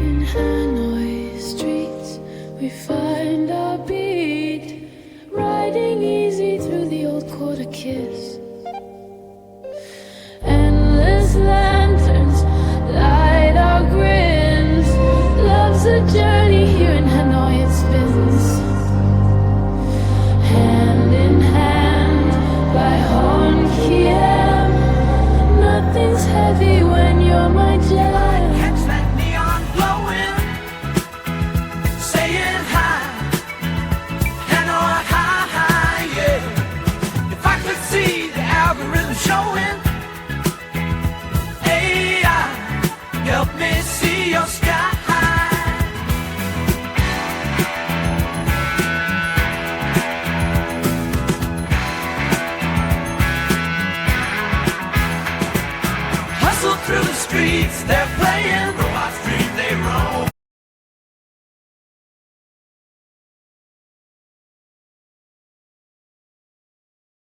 In Hanoi streets, we find our beat, riding easy through the old quarter kiss. Endless lanterns light our grins. Love's a journey here in Hanoi, it spins. Hand in hand by Hon Kiem. Nothing's heavy when you're my jam. Catch that neon glowing, saying hi, Hanoi high, yeah. If I could see the algorithm showing AI, help me see your sky. Hustle through the streets, they're